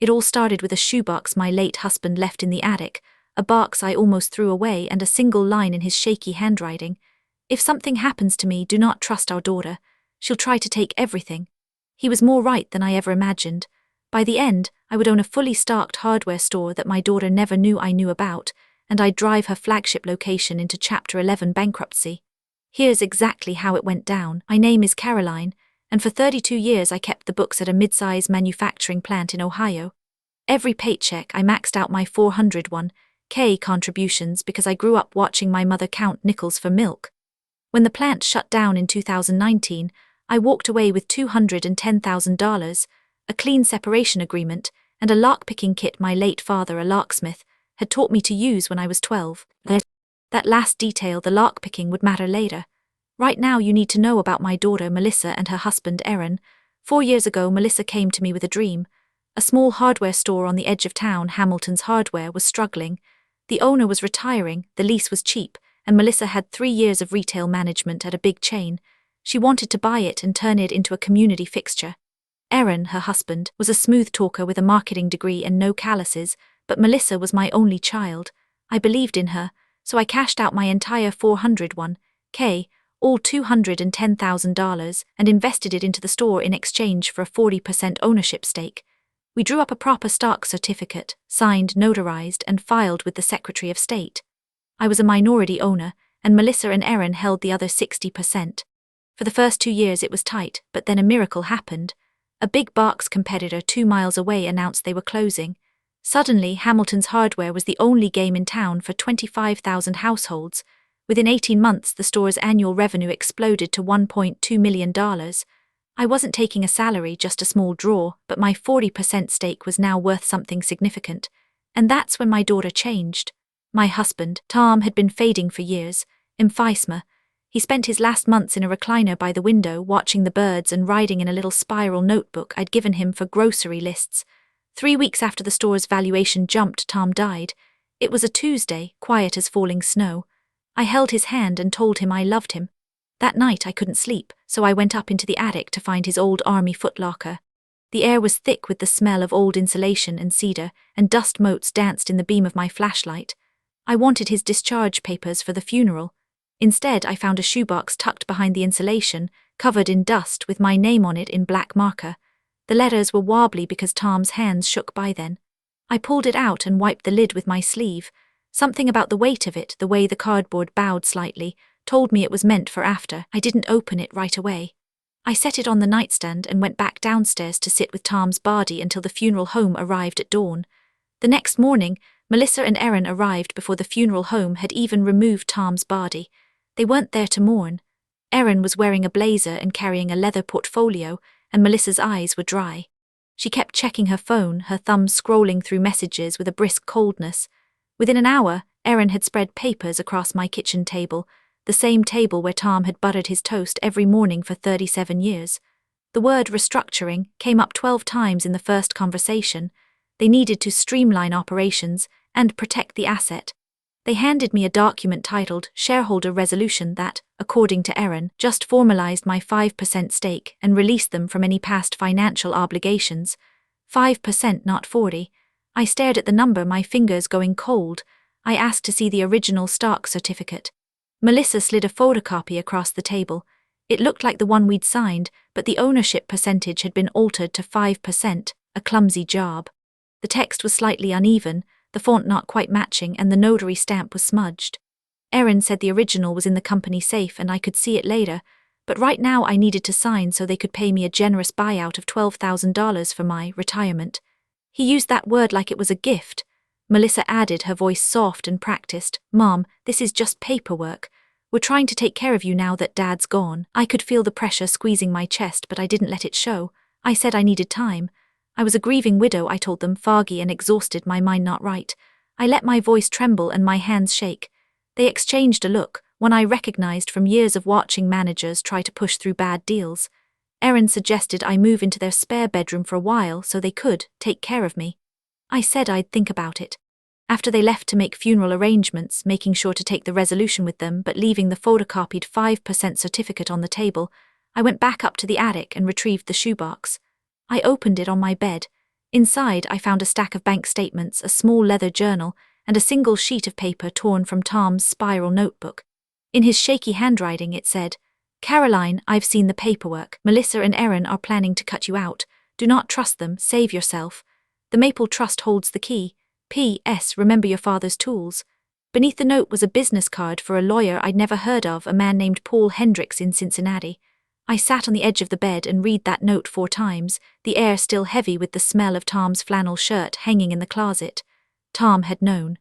It all started with a shoebox my late husband left in the attic, a box I almost threw away, and a single line in his shaky handwriting. "If something happens to me, do not trust our daughter. She'll try to take everything." He was more right than I ever imagined. By the end, I would own a fully stocked hardware store that my daughter never knew I knew about, and I'd drive her flagship location into Chapter 11 bankruptcy. Here's exactly how it went down. My name is Caroline, and for 32 years I kept the books at a mid-size manufacturing plant in Ohio. Every paycheck I maxed out my 401k contributions because I grew up watching my mother count nickels for milk. When the plant shut down in 2019, I walked away with $210,000, a clean separation agreement, and a lockpicking kit my late father, a locksmith, had taught me to use when I was 12. That last detail, the lockpicking, would matter later. Right now you need to know about my daughter Melissa and her husband Aaron. 4 years ago, Melissa came to me with a dream. A small hardware store on the edge of town, Hamilton's Hardware, was struggling. The owner was retiring, the lease was cheap, and Melissa had 3 years of retail management at a big chain. She wanted to buy it and turn it into a community fixture. Aaron, her husband, was a smooth talker with a marketing degree and no calluses, but Melissa was my only child. I believed in her, so I cashed out my entire 401k, all $210,000, and invested it into the store in exchange for a 40% ownership stake. We drew up a proper stock certificate, signed, notarized, and filed with the Secretary of State. I was a minority owner, and Melissa and Aaron held the other 60%. For the first 2 years it was tight, but then a miracle happened. A big box competitor 2 miles away announced they were closing. Suddenly, Hamilton's Hardware was the only game in town for 25,000 households. Within 18 months, the store's annual revenue exploded to $1.2 million. I wasn't taking a salary, just a small draw, but my 40% stake was now worth something significant. And that's when my daughter changed. My husband, Tom, had been fading for years. Emphysema. He spent his last months in a recliner by the window, watching the birds and writing in a little spiral notebook I'd given him for grocery lists. 3 weeks after the store's valuation jumped, Tom died. It was a Tuesday, quiet as falling snow. I held his hand and told him I loved him. That night I couldn't sleep, so I went up into the attic to find his old army footlocker. The air was thick with the smell of old insulation and cedar, and dust motes danced in the beam of my flashlight. I wanted his discharge papers for the funeral. Instead, I found a shoebox tucked behind the insulation, covered in dust with my name on it in black marker. The letters were wobbly because Tom's hands shook by then. I pulled it out and wiped the lid with my sleeve. Something about the weight of it, the way the cardboard bowed slightly, told me it was meant for after. I didn't open it right away. I set it on the nightstand and went back downstairs to sit with Tom's body until the funeral home arrived at dawn. The next morning, Melissa and Aaron arrived before the funeral home had even removed Tom's body. They weren't there to mourn. Aaron was wearing a blazer and carrying a leather portfolio, and Melissa's eyes were dry. She kept checking her phone, her thumbs scrolling through messages with a brisk coldness. Within an hour, Aaron had spread papers across my kitchen table, the same table where Tom had buttered his toast every morning for 37 years. The word restructuring came up 12 times in the first conversation. They needed to streamline operations and protect the asset. They handed me a document titled Shareholder Resolution that, according to Aaron, just formalized my 5% stake and released them from any past financial obligations. 5%, not 40. I stared at the number, my fingers going cold. I asked to see the original stock certificate. Melissa slid a photocopy across the table. It looked like the one we'd signed, but the ownership percentage had been altered to 5%, a clumsy job. The text was slightly uneven, the font not quite matching, and the notary stamp was smudged. Aaron said the original was in the company safe and I could see it later, but right now I needed to sign so they could pay me a generous buyout of $12,000 for my retirement. He used that word like it was a gift. Melissa added, her voice soft and practiced, "Mom, this is just paperwork. We're trying to take care of you now that Dad's gone." I could feel the pressure squeezing my chest, but I didn't let it show. I said I needed time. I was a grieving widow, I told them, foggy and exhausted, my mind not right. I let my voice tremble and my hands shake. They exchanged a look, one I recognized from years of watching managers try to push through bad deals. Aaron suggested I move into their spare bedroom for a while so they could take care of me. I said I'd think about it. After they left to make funeral arrangements, making sure to take the resolution with them but leaving the photocopied 5% certificate on the table, I went back up to the attic and retrieved the shoebox. I opened it on my bed. Inside, I found a stack of bank statements, a small leather journal, and a single sheet of paper torn from Tom's spiral notebook. In his shaky handwriting it said, "Caroline, I've seen the paperwork. Melissa and Erin are planning to cut you out. Do not trust them, save yourself. The Maple Trust holds the key. P.S. Remember your father's tools." Beneath the note was a business card for a lawyer I'd never heard of, a man named Paul Hendricks in Cincinnati. I sat on the edge of the bed and read that note 4 times, the air still heavy with the smell of Tom's flannel shirt hanging in the closet. Tom had known.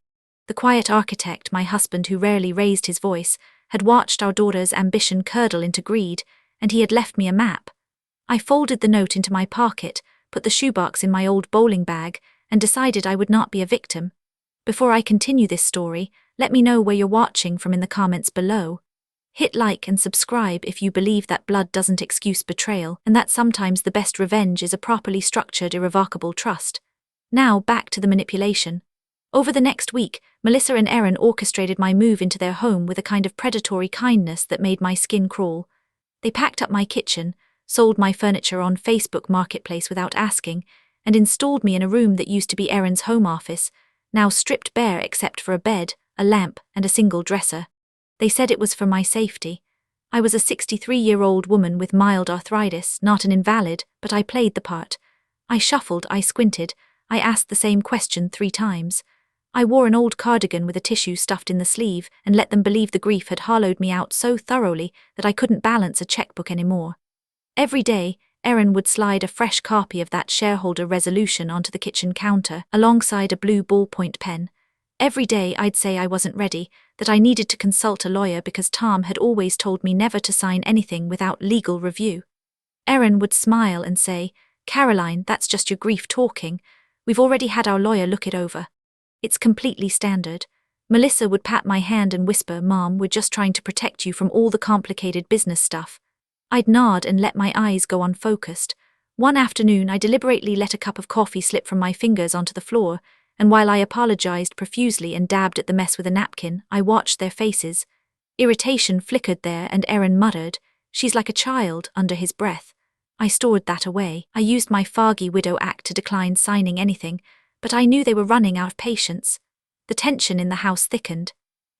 The quiet architect, my husband who rarely raised his voice, had watched our daughter's ambition curdle into greed, and he had left me a map. I folded the note into my pocket, put the shoebox in my old bowling bag, and decided I would not be a victim. Before I continue this story, let me know where you're watching from in the comments below. Hit like and subscribe if you believe that blood doesn't excuse betrayal, and that sometimes the best revenge is a properly structured, irrevocable trust. Now back to the manipulation. Over the next week, Melissa and Erin orchestrated my move into their home with a kind of predatory kindness that made my skin crawl. They packed up my kitchen, sold my furniture on Facebook Marketplace without asking, and installed me in a room that used to be Erin's home office, now stripped bare except for a bed, a lamp, and a single dresser. They said it was for my safety. I was a 63-year-old woman with mild arthritis, not an invalid, but I played the part. I shuffled, I squinted, I asked the same question 3 times. I wore an old cardigan with a tissue stuffed in the sleeve and let them believe the grief had hollowed me out so thoroughly that I couldn't balance a checkbook anymore. Every day, Erin would slide a fresh copy of that shareholder resolution onto the kitchen counter alongside a blue ballpoint pen. Every day I'd say I wasn't ready, that I needed to consult a lawyer because Tom had always told me never to sign anything without legal review. Erin would smile and say, "Caroline, that's just your grief talking. We've already had our lawyer look it over. It's completely standard." Melissa would pat my hand and whisper, "Mom, we're just trying to protect you from all the complicated business stuff." I'd nod and let my eyes go unfocused. One afternoon I deliberately let a cup of coffee slip from my fingers onto the floor, and while I apologized profusely and dabbed at the mess with a napkin, I watched their faces. Irritation flickered there and Erin muttered, "She's like a child," under his breath. I stored that away. I used my foggy widow act to decline signing anything, but I knew they were running out of patience. The tension in the house thickened.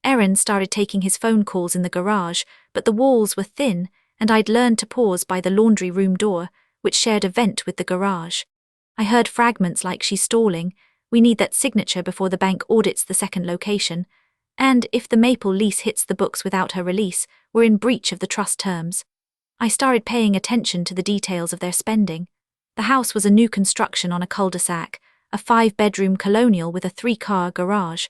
Erin started taking his phone calls in the garage, but the walls were thin, and I'd learned to pause by the laundry room door, which shared a vent with the garage. I heard fragments like, "She's stalling. We need that signature before the bank audits the second location. And if the Maple lease hits the books without her release, we're in breach of the trust terms." I started paying attention to the details of their spending. The house was a new construction on a cul-de-sac, a 5-bedroom colonial with a 3-car garage.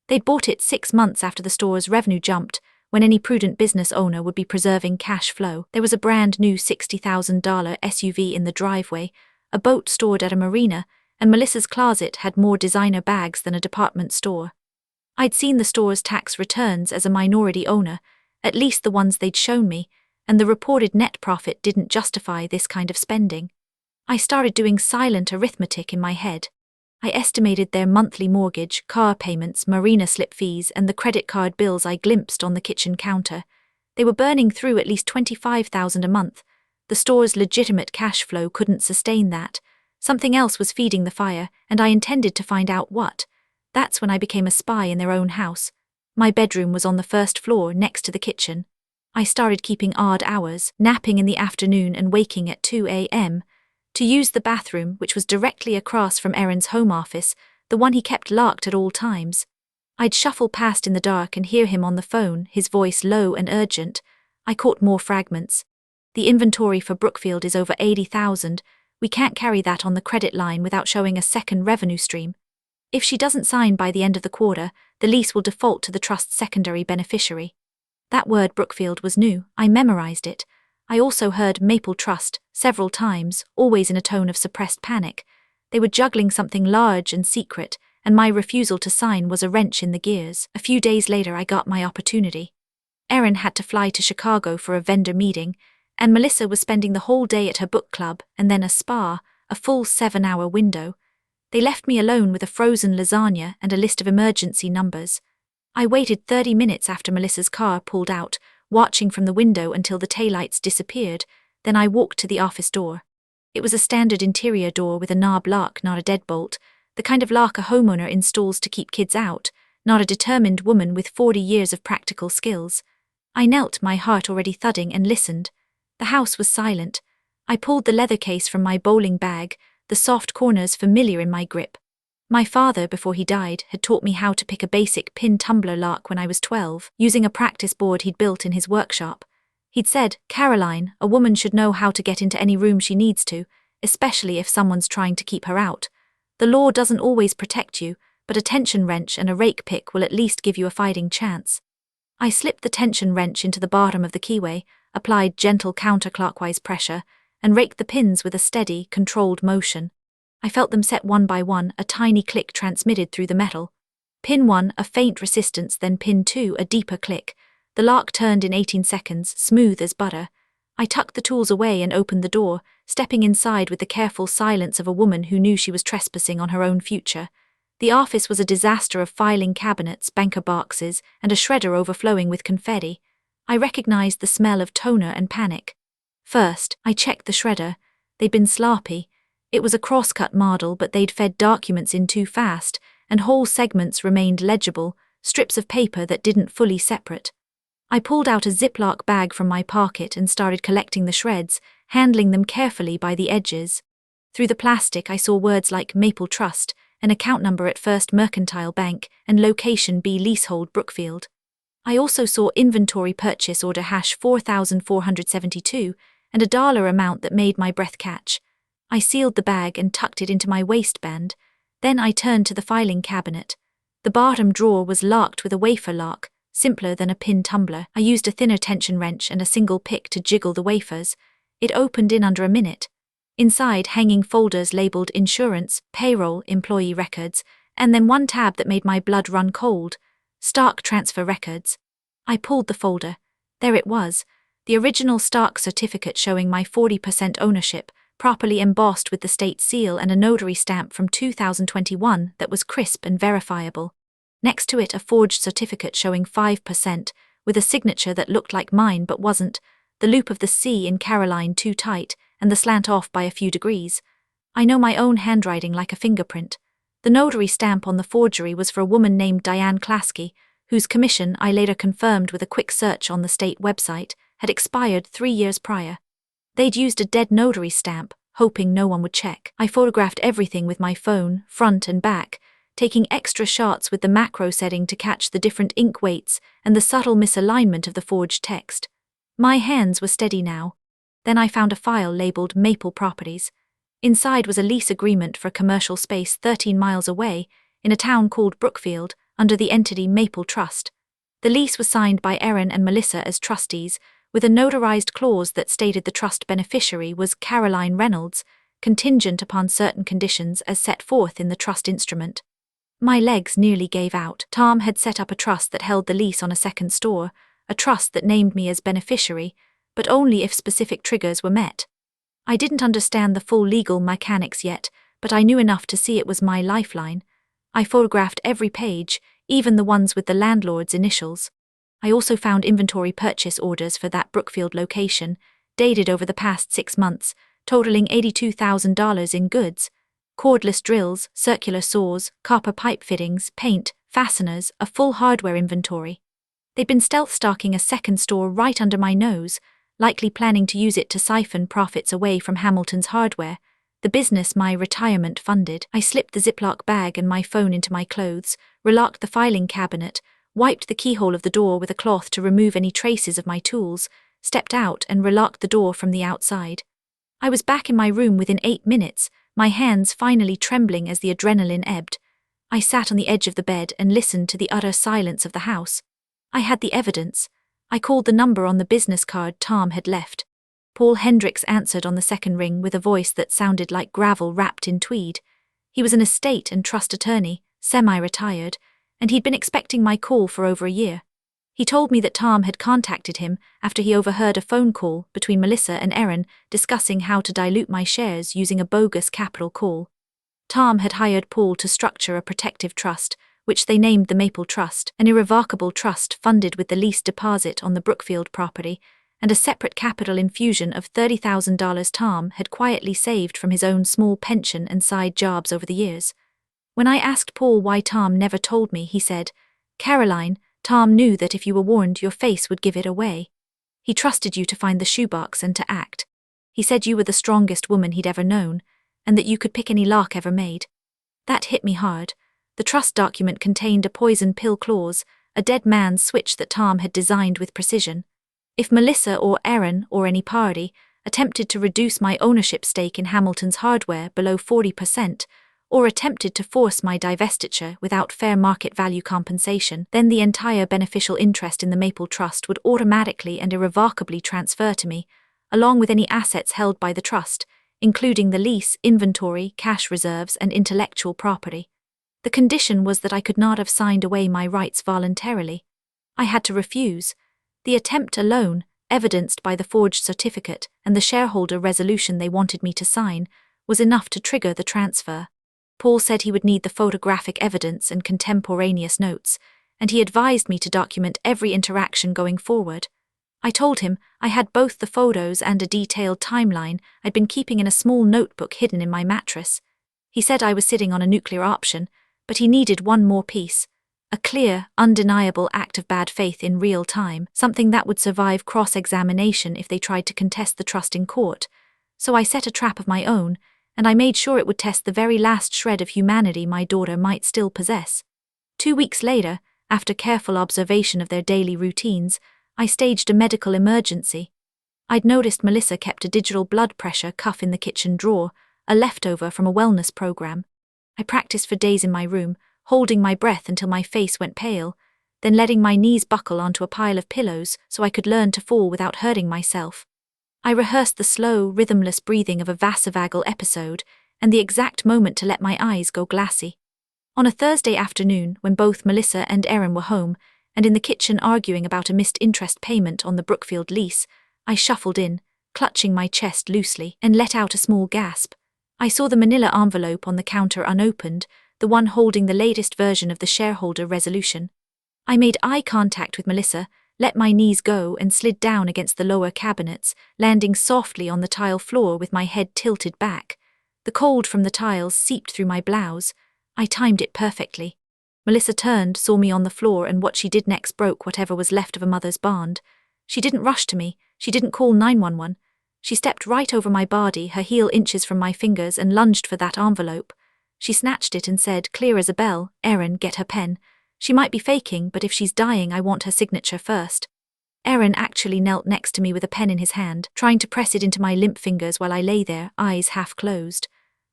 They'd bought it 6 months after the store's revenue jumped, when any prudent business owner would be preserving cash flow. There was a brand new $60,000 SUV in the driveway, a boat stored at a marina, and Melissa's closet had more designer bags than a department store. I'd seen the store's tax returns as a minority owner, at least the ones they'd shown me, and the reported net profit didn't justify this kind of spending. I started doing silent arithmetic in my head. I estimated their monthly mortgage, car payments, marina slip fees, and the credit card bills I glimpsed on the kitchen counter. They were burning through at least $25,000 a month. The store's legitimate cash flow couldn't sustain that. Something else was feeding the fire, and I intended to find out what. That's when I became a spy in their own house. My bedroom was on the 1st floor next to the kitchen. I started keeping odd hours, napping in the afternoon and waking at 2 a.m., to use the bathroom, which was directly across from Erin's home office, the one he kept locked at all times. I'd shuffle past in the dark and hear him on the phone, his voice low and urgent. I caught more fragments. "The inventory for Brookfield is over 80,000. We can't carry that on the credit line without showing a second revenue stream. If she doesn't sign by the end of the quarter, the lease will default to the trust's secondary beneficiary." That word Brookfield was new. I memorized it. I also heard Maple Trust several times, always in a tone of suppressed panic. They were juggling something large and secret, and my refusal to sign was a wrench in the gears. A few days later I got my opportunity. Erin had to fly to Chicago for a vendor meeting, and Melissa was spending the whole day at her book club and then a spa, a full 7-hour window. They left me alone with a frozen lasagna and a list of emergency numbers. I waited 30 minutes after Melissa's car pulled out, watching from the window until the taillights disappeared, then I walked to the office door. It was a standard interior door with a knob lock, not a deadbolt, the kind of lock a homeowner installs to keep kids out, not a determined woman with 40 years of practical skills. I knelt, my heart already thudding, and listened. The house was silent. I pulled the leather case from my bowling bag, the soft corners familiar in my grip. My father, before he died, had taught me how to pick a basic pin tumbler lock when I was 12, using a practice board he'd built in his workshop. He'd said, "Caroline, a woman should know how to get into any room she needs to, especially if someone's trying to keep her out. The law doesn't always protect you, but a tension wrench and a rake pick will at least give you a fighting chance." I slipped the tension wrench into the bottom of the keyway, applied gentle counterclockwise pressure, and raked the pins with a steady, controlled motion. I felt them set one by one, a tiny click transmitted through the metal. Pin 1, a faint resistance, then pin 2, a deeper click. The lock turned in 18 seconds, smooth as butter. I tucked the tools away and opened the door, stepping inside with the careful silence of a woman who knew she was trespassing on her own future. The office was a disaster of filing cabinets, banker boxes, and a shredder overflowing with confetti. I recognized the smell of toner and panic. First, I checked the shredder. They'd been sloppy. It was a cross-cut model, but they'd fed documents in too fast, and whole segments remained legible, strips of paper that didn't fully separate. I pulled out a Ziploc bag from my pocket and started collecting the shreds, handling them carefully by the edges. Through the plastic I saw words like Maple Trust, an account number at First Mercantile Bank, and location B Leasehold Brookfield. I also saw inventory purchase order hash 4472 and a dollar amount that made my breath catch. I sealed the bag and tucked it into my waistband. Then I turned to the filing cabinet. The bottom drawer was locked with a wafer lock, simpler than a pin tumbler. I used a thinner tension wrench and a single pick to jiggle the wafers. It opened in under a minute. Inside, hanging folders labeled insurance, payroll, employee records, and then one tab that made my blood run cold: stock transfer records. I pulled the folder. There it was, the original stock certificate showing my 40% ownership, properly embossed with the state seal and a notary stamp from 2021 that was crisp and verifiable. Next to it, a forged certificate showing 5%, with a signature that looked like mine but wasn't, the loop of the C in Caroline too tight, and the slant off by a few degrees. I know my own handwriting like a fingerprint. The notary stamp on the forgery was for a woman named Diane Klasky, whose commission, I later confirmed with a quick search on the state website, had expired 3 years prior. They'd used a dead notary stamp, hoping no one would check. I photographed everything with my phone, front and back, taking extra shots with the macro setting to catch the different ink weights and the subtle misalignment of the forged text. My hands were steady now. Then I found a file labeled Maple Properties. Inside was a lease agreement for commercial space 13 miles away, in a town called Brookfield, under the entity Maple Trust. The lease was signed by Erin and Melissa as trustees, with a notarized clause that stated the trust beneficiary was Caroline Reynolds, contingent upon certain conditions as set forth in the trust instrument. My legs nearly gave out. Tom had set up a trust that held the lease on a second store, a trust that named me as beneficiary, but only if specific triggers were met. I didn't understand the full legal mechanics yet, but I knew enough to see it was my lifeline. I photographed every page, even the ones with the landlord's initials. I also found inventory purchase orders for that Brookfield location, dated over the past 6 months, totaling $82,000 in goods: cordless drills, circular saws, copper pipe fittings, paint, fasteners, a full hardware inventory. They'd been stealth stalking a second store right under my nose, likely planning to use it to siphon profits away from Hamilton's Hardware, the business my retirement funded. I slipped the Ziploc bag and my phone into my clothes, relocked the filing cabinet, wiped the keyhole of the door with a cloth to remove any traces of my tools, stepped out and relocked the door from the outside. I was back in my room within 8 minutes, my hands finally trembling as the adrenaline ebbed. I sat on the edge of the bed and listened to the utter silence of the house. I had the evidence. I called the number on the business card Tom had left. Paul Hendricks answered on the second ring with a voice that sounded like gravel wrapped in tweed. He was an estate and trust attorney, semi-retired, and he'd been expecting my call for over a year. He told me that Tom had contacted him after he overheard a phone call between Melissa and Erin discussing how to dilute my shares using a bogus capital call. Tom had hired Paul to structure a protective trust, which they named the Maple Trust, an irrevocable trust funded with the lease deposit on the Brookfield property, and a separate capital infusion of $30,000 Tom had quietly saved from his own small pension and side jobs over the years. When I asked Paul why Tom never told me, he said, "Caroline, Tom knew that if you were warned, your face would give it away. He trusted you to find the shoebox and to act. He said you were the strongest woman he'd ever known, and that you could pick any lock ever made." That hit me hard. The trust document contained a poison pill clause, a dead man's switch that Tom had designed with precision. If Melissa or Aaron or any party attempted to reduce my ownership stake in Hamilton's hardware below 40%, or attempted to force my divestiture without fair market value compensation, then the entire beneficial interest in the Maple Trust would automatically and irrevocably transfer to me, along with any assets held by the trust, including the lease, inventory, cash reserves, and intellectual property. The condition was that I could not have signed away my rights voluntarily. I had to refuse. The attempt alone, evidenced by the forged certificate and the shareholder resolution they wanted me to sign, was enough to trigger the transfer. Paul said he would need the photographic evidence and contemporaneous notes, and he advised me to document every interaction going forward. I told him I had both the photos and a detailed timeline I'd been keeping in a small notebook hidden in my mattress. He said I was sitting on a nuclear option, but he needed one more piece, a clear, undeniable act of bad faith in real time, something that would survive cross-examination if they tried to contest the trust in court. So I set a trap of my own, and I made sure it would test the very last shred of humanity my daughter might still possess. 2 weeks later, after careful observation of their daily routines, I staged a medical emergency. I'd noticed Melissa kept a digital blood pressure cuff in the kitchen drawer, a leftover from a wellness program. I practiced for days in my room, holding my breath until my face went pale, then letting my knees buckle onto a pile of pillows so I could learn to fall without hurting myself. I rehearsed the slow, rhythmless breathing of a vasovagal episode and the exact moment to let my eyes go glassy. On a Thursday afternoon, when both Melissa and Erin were home, and in the kitchen arguing about a missed interest payment on the Brookfield lease, I shuffled in, clutching my chest loosely, and let out a small gasp. I saw the manila envelope on the counter unopened, the one holding the latest version of the shareholder resolution. I made eye contact with Melissa, let my knees go and slid down against the lower cabinets, landing softly on the tile floor with my head tilted back. The cold from the tiles seeped through my blouse. I timed it perfectly. Melissa turned, saw me on the floor, and what she did next broke whatever was left of a mother's bond. She didn't rush to me. She didn't call 911. She stepped right over my body, her heel inches from my fingers, and lunged for that envelope. She snatched it and said, clear as a bell, "Erin, get her pen. She might be faking, but if she's dying, I want her signature first." Aaron actually knelt next to me with a pen in his hand, trying to press it into my limp fingers while I lay there, eyes half closed.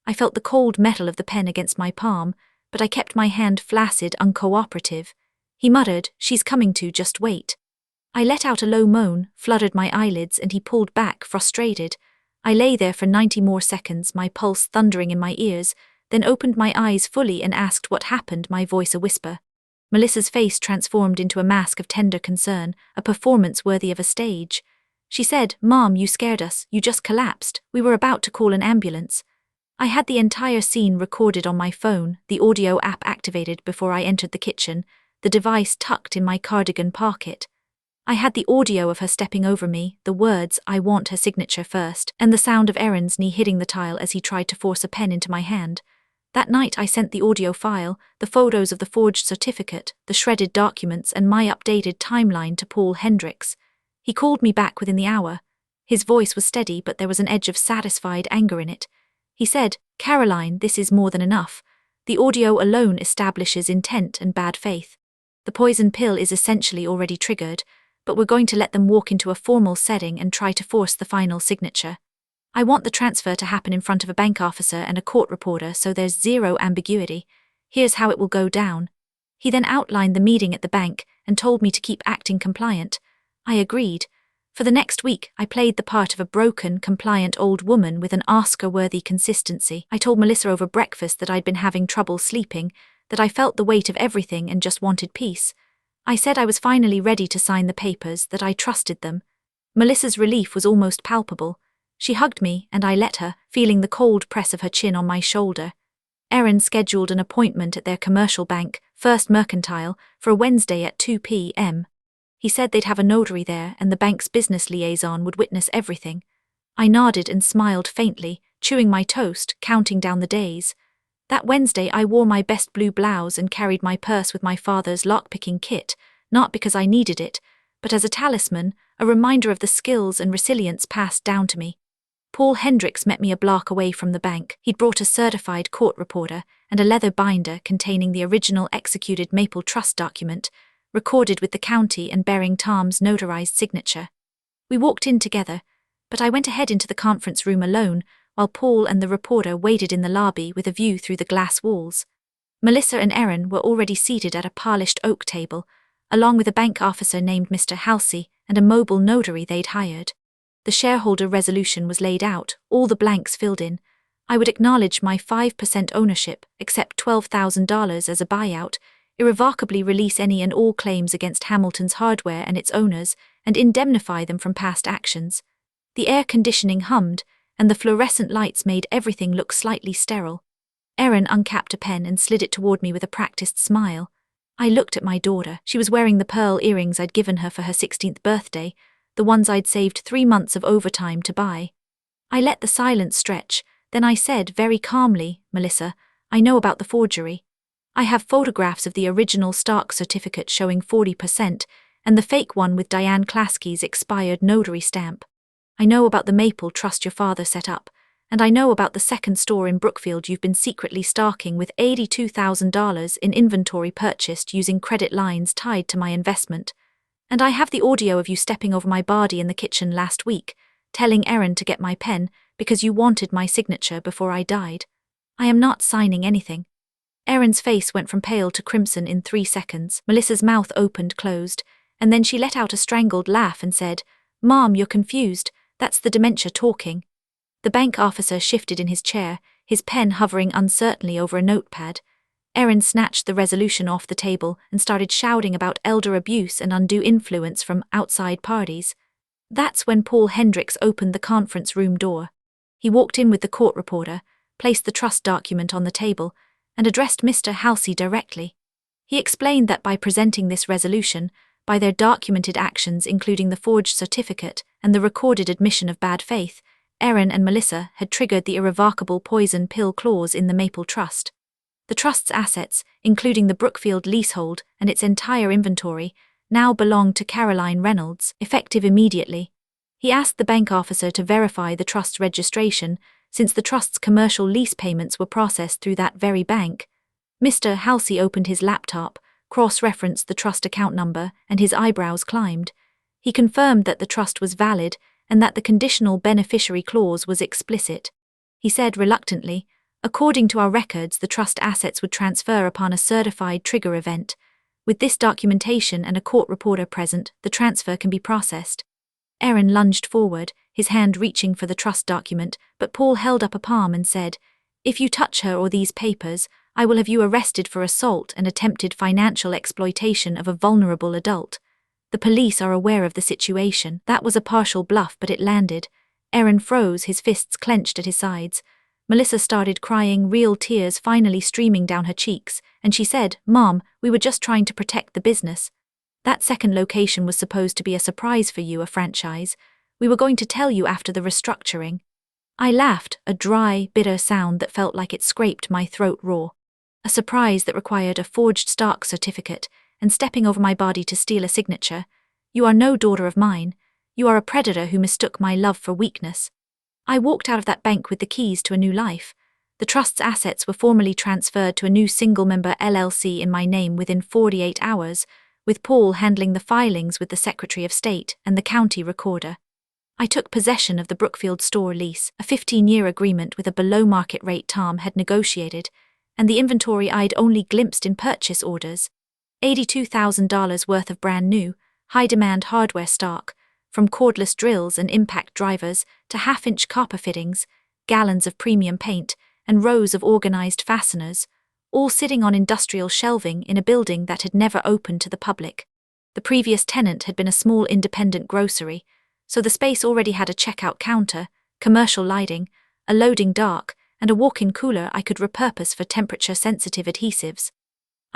I felt the cold metal of the pen against my palm, but I kept my hand flaccid, uncooperative. He muttered, "She's coming to, just wait." I let out a low moan, fluttered my eyelids, and he pulled back, frustrated. I lay there for 90 more seconds, my pulse thundering in my ears, then opened my eyes fully and asked what happened, my voice a whisper. Melissa's face transformed into a mask of tender concern, a performance worthy of a stage. She said, "Mom, you scared us, you just collapsed, we were about to call an ambulance." I had the entire scene recorded on my phone, the audio app activated before I entered the kitchen, the device tucked in my cardigan pocket. I had the audio of her stepping over me, the words, "I want her signature first," and the sound of Aaron's knee hitting the tile as he tried to force a pen into my hand. That night I sent the audio file, the photos of the forged certificate, the shredded documents, and my updated timeline to Paul Hendricks. He called me back within the hour. His voice was steady, but there was an edge of satisfied anger in it. He said, "Caroline, this is more than enough. The audio alone establishes intent and bad faith. The poison pill is essentially already triggered, but we're going to let them walk into a formal setting and try to force the final signature. I want the transfer to happen in front of a bank officer and a court reporter so there's zero ambiguity. Here's how it will go down." He then outlined the meeting at the bank and told me to keep acting compliant. I agreed. For the next week, I played the part of a broken, compliant old woman with an Oscar-worthy consistency. I told Melissa over breakfast that I'd been having trouble sleeping, that I felt the weight of everything and just wanted peace. I said I was finally ready to sign the papers, that I trusted them. Melissa's relief was almost palpable. She hugged me, and I let her, feeling the cold press of her chin on my shoulder. Aaron scheduled an appointment at their commercial bank, First Mercantile, for a Wednesday at 2 p.m. He said they'd have a notary there and the bank's business liaison would witness everything. I nodded and smiled faintly, chewing my toast, counting down the days. That Wednesday I wore my best blue blouse and carried my purse with my father's lockpicking kit, not because I needed it, but as a talisman, a reminder of the skills and resilience passed down to me. Paul Hendricks met me a block away from the bank. He'd brought a certified court reporter and a leather binder containing the original executed Maple Trust document, recorded with the county and bearing Tom's notarized signature. We walked in together, but I went ahead into the conference room alone, while Paul and the reporter waited in the lobby with a view through the glass walls. Melissa and Erin were already seated at a polished oak table, along with a bank officer named Mr. Halsey and a mobile notary they'd hired. The shareholder resolution was laid out, all the blanks filled in. I would acknowledge my 5% ownership, accept $12,000 as a buyout, irrevocably release any and all claims against Hamilton's Hardware and its owners, and indemnify them from past actions. The air conditioning hummed, and the fluorescent lights made everything look slightly sterile. Erin uncapped a pen and slid it toward me with a practiced smile. I looked at my daughter. She was wearing the pearl earrings I'd given her for her 16th birthday, the ones I'd saved 3 months of overtime to buy. I let the silence stretch, then I said very calmly, Melissa, I know about the forgery. I have photographs of the original stock certificate showing 40%, and the fake one with Diane Klasky's expired notary stamp. I know about the Maple Trust your father set up, and I know about the second store in Brookfield you've been secretly stocking with $82,000 in inventory purchased using credit lines tied to my investment. And I have the audio of you stepping over my body in the kitchen last week, telling Erin to get my pen because you wanted my signature before I died. I am not signing anything. Erin's face went from pale to crimson in 3 seconds. Melissa's mouth opened, closed, and then she let out a strangled laugh and said, Mom, you're confused. That's the dementia talking. The bank officer shifted in his chair, his pen hovering uncertainly over a notepad. Erin snatched the resolution off the table and started shouting about elder abuse and undue influence from outside parties. That's when Paul Hendricks opened the conference room door. He walked in with the court reporter, placed the trust document on the table, and addressed Mr. Halsey directly. He explained that by presenting this resolution, by their documented actions including the forged certificate and the recorded admission of bad faith, Erin and Melissa had triggered the irrevocable poison pill clause in the Maple Trust. The trust's assets, including the Brookfield leasehold and its entire inventory, now belonged to Caroline Reynolds, effective immediately. He asked the bank officer to verify the trust's registration, since the trust's commercial lease payments were processed through that very bank. Mr. Halsey opened his laptop, cross-referenced the trust account number, and his eyebrows climbed. He confirmed that the trust was valid and that the conditional beneficiary clause was explicit. He said reluctantly, according to our records, the trust assets would transfer upon a certified trigger event. With this documentation and a court reporter present, the transfer can be processed. Erin lunged forward, his hand reaching for the trust document, but Paul held up a palm and said, If you touch her or these papers, I will have you arrested for assault and attempted financial exploitation of a vulnerable adult. The police are aware of the situation. That was a partial bluff, but it landed. Erin froze, his fists clenched at his sides. Melissa started crying, real tears finally streaming down her cheeks, and she said, Mom, we were just trying to protect the business. That second location was supposed to be a surprise for you, a franchise. We were going to tell you after the restructuring. I laughed, a dry, bitter sound that felt like it scraped my throat raw. A surprise that required a forged stock certificate and stepping over my body to steal a signature. You are no daughter of mine. You are a predator who mistook my love for weakness. I walked out of that bank with the keys to a new life. The trust's assets were formally transferred to a new single-member LLC in my name within 48 hours, with Paul handling the filings with the Secretary of State and the county recorder. I took possession of the Brookfield store lease, a 15-year agreement with a below-market rate Tom had negotiated, and the inventory I'd only glimpsed in purchase orders. $82,000 worth of brand-new, high-demand hardware stock, from cordless drills and impact drivers to half-inch copper fittings, gallons of premium paint, and rows of organized fasteners, all sitting on industrial shelving in a building that had never opened to the public. The previous tenant had been a small independent grocery, so the space already had a checkout counter, commercial lighting, a loading dock, and a walk-in cooler I could repurpose for temperature-sensitive adhesives.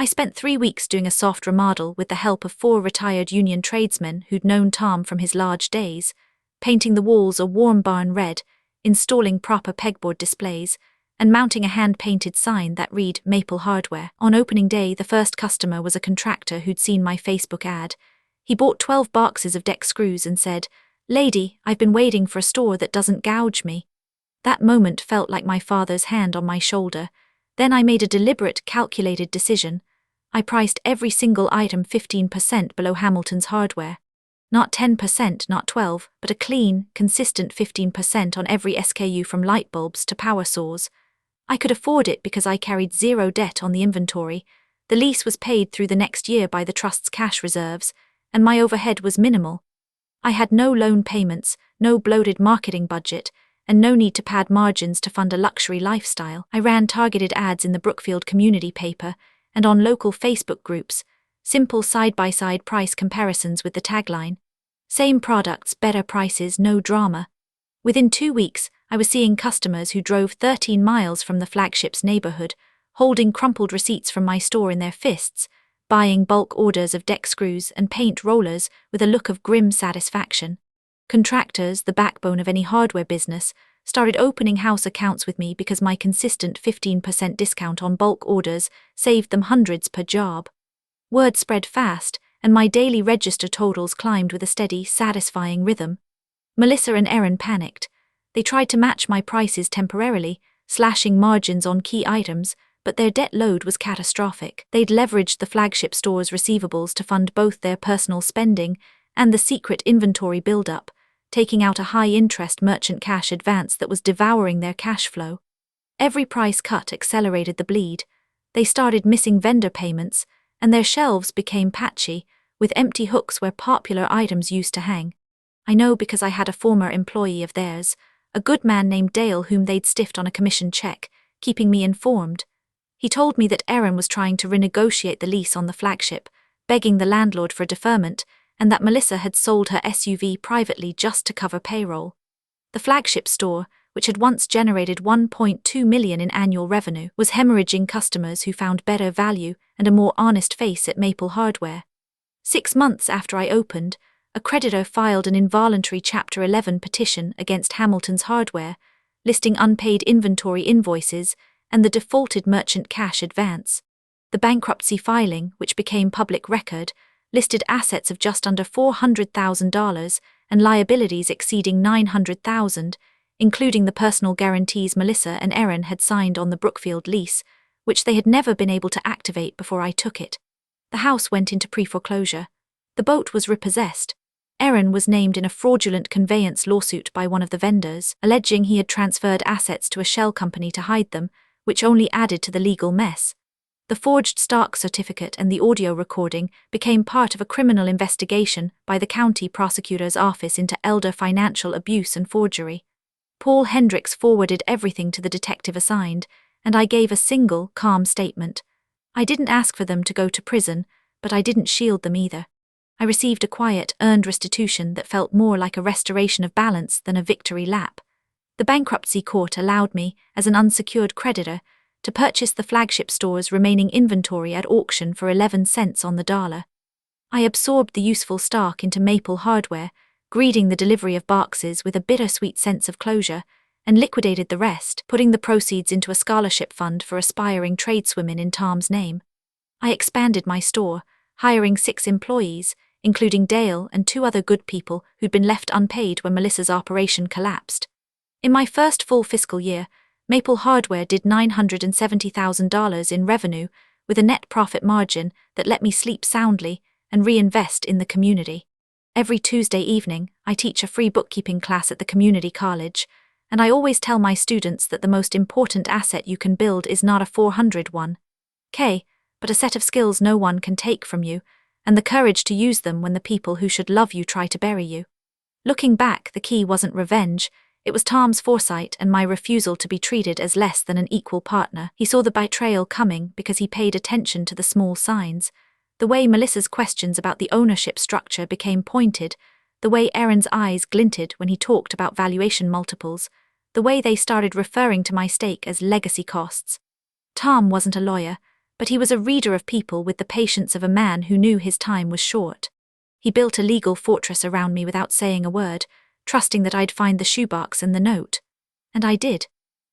I spent 3 weeks doing a soft remodel with the help of 4 retired union tradesmen who'd known Tom from his large days, painting the walls a warm barn red, installing proper pegboard displays, and mounting a hand-painted sign that read Maple Hardware. On opening day, the first customer was a contractor who'd seen my Facebook ad. He bought 12 boxes of deck screws and said, "Lady, I've been waiting for a store that doesn't gouge me." That moment felt like my father's hand on my shoulder. Then I made a deliberate, calculated decision. I priced every single item 15% below Hamilton's Hardware. Not 10%, not 12%, but a clean, consistent 15% on every SKU from light bulbs to power saws. I could afford it because I carried zero debt on the inventory. The lease was paid through the next year by the trust's cash reserves, and my overhead was minimal. I had no loan payments, no bloated marketing budget, and no need to pad margins to fund a luxury lifestyle. I ran targeted ads in the Brookfield community paper and on local Facebook groups, simple side-by-side price comparisons with the tagline, "Same products, better prices, no drama." Within 2 weeks, I was seeing customers who drove 13 miles from the flagship's neighborhood, holding crumpled receipts from my store in their fists, buying bulk orders of deck screws and paint rollers with a look of grim satisfaction. Contractors, the backbone of any hardware business, started opening house accounts with me because my consistent 15% discount on bulk orders saved them hundreds per job. Word spread fast, and my daily register totals climbed with a steady, satisfying rhythm. Melissa and Erin panicked. They tried to match my prices temporarily, slashing margins on key items, but their debt load was catastrophic. They'd leveraged the flagship store's receivables to fund both their personal spending and the secret inventory buildup, taking out a high-interest merchant cash advance that was devouring their cash flow. Every price cut accelerated the bleed. They started missing vendor payments, and their shelves became patchy, with empty hooks where popular items used to hang. I know because I had a former employee of theirs, a good man named Dale whom they'd stiffed on a commission check, keeping me informed. He told me that Erin was trying to renegotiate the lease on the flagship, begging the landlord for a deferment, and that Melissa had sold her SUV privately just to cover payroll. The flagship store, which had once generated $1.2 million in annual revenue, was hemorrhaging customers who found better value and a more honest face at Maple Hardware. 6 months after I opened, a creditor filed an involuntary Chapter 11 petition against Hamilton's Hardware, listing unpaid inventory invoices and the defaulted merchant cash advance. The bankruptcy filing, which became public record, listed assets of just under $400,000 and liabilities exceeding $900,000, including the personal guarantees Melissa and Erin had signed on the Brookfield lease, which they had never been able to activate before I took it. The house went into pre-foreclosure. The boat was repossessed. Erin was named in a fraudulent conveyance lawsuit by one of the vendors, alleging he had transferred assets to a shell company to hide them, which only added to the legal mess. The forged stock certificate and the audio recording became part of a criminal investigation by the county prosecutor's office into elder financial abuse and forgery. Paul Hendricks forwarded everything to the detective assigned, and I gave a single, calm statement. I didn't ask for them to go to prison, but I didn't shield them either. I received a quiet, earned restitution that felt more like a restoration of balance than a victory lap. The bankruptcy court allowed me, as an unsecured creditor, to purchase the flagship store's remaining inventory at auction for 11 cents on the dollar. I absorbed the useful stock into Maple Hardware, greeting the delivery of boxes with a bittersweet sense of closure, and liquidated the rest, putting the proceeds into a scholarship fund for aspiring tradeswomen in Tom's name. I expanded my store, hiring 6 employees, including Dale and 2 other good people who'd been left unpaid when Melissa's operation collapsed. In my first full fiscal year, Maple Hardware did $970,000 in revenue, with a net profit margin that let me sleep soundly and reinvest in the community. Every Tuesday evening, I teach a free bookkeeping class at the community college, and I always tell my students that the most important asset you can build is not a 401k, but a set of skills no one can take from you, and the courage to use them when the people who should love you try to bury you. Looking back, the key wasn't revenge. It was Tom's foresight and my refusal to be treated as less than an equal partner. He saw the betrayal coming because he paid attention to the small signs. The way Melissa's questions about the ownership structure became pointed, the way Erin's eyes glinted when he talked about valuation multiples, the way they started referring to my stake as legacy costs. Tom wasn't a lawyer, But he was a reader of people with the patience of a man who knew his time was short. He built a legal fortress around me without saying a word, trusting that I'd find the shoebox and the note. And I did.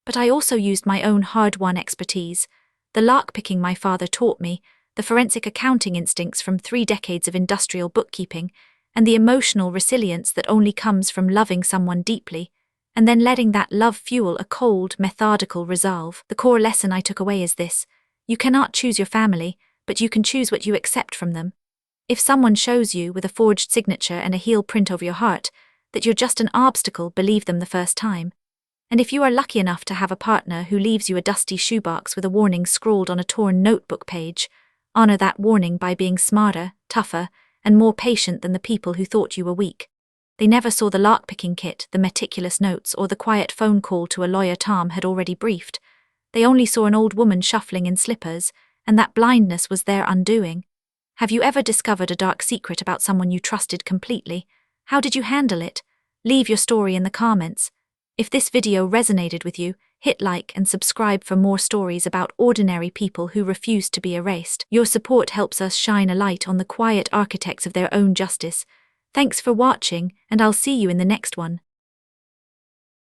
But I also used my own hard-won expertise, the lark-picking my father taught me, the forensic accounting instincts from 3 decades of industrial bookkeeping, and the emotional resilience that only comes from loving someone deeply, and then letting that love fuel a cold, methodical resolve. The core lesson I took away is this: you cannot choose your family, but you can choose what you accept from them. If someone shows you, with a forged signature and a heel print over your heart, that you're just an obstacle, believe them the first time. And if you are lucky enough to have a partner who leaves you a dusty shoebox with a warning scrawled on a torn notebook page, honor that warning by being smarter, tougher, and more patient than the people who thought you were weak. They never saw the lark-picking kit, the meticulous notes, or the quiet phone call to a lawyer Tom had already briefed. They only saw an old woman shuffling in slippers, and that blindness was their undoing. Have you ever discovered a dark secret about someone you trusted completely? How did you handle it? Leave your story in the comments. If this video resonated with you, hit like and subscribe for more stories about ordinary people who refuse to be erased. Your support helps us shine a light on the quiet architects of their own justice. Thanks for watching, and I'll see you in the next one.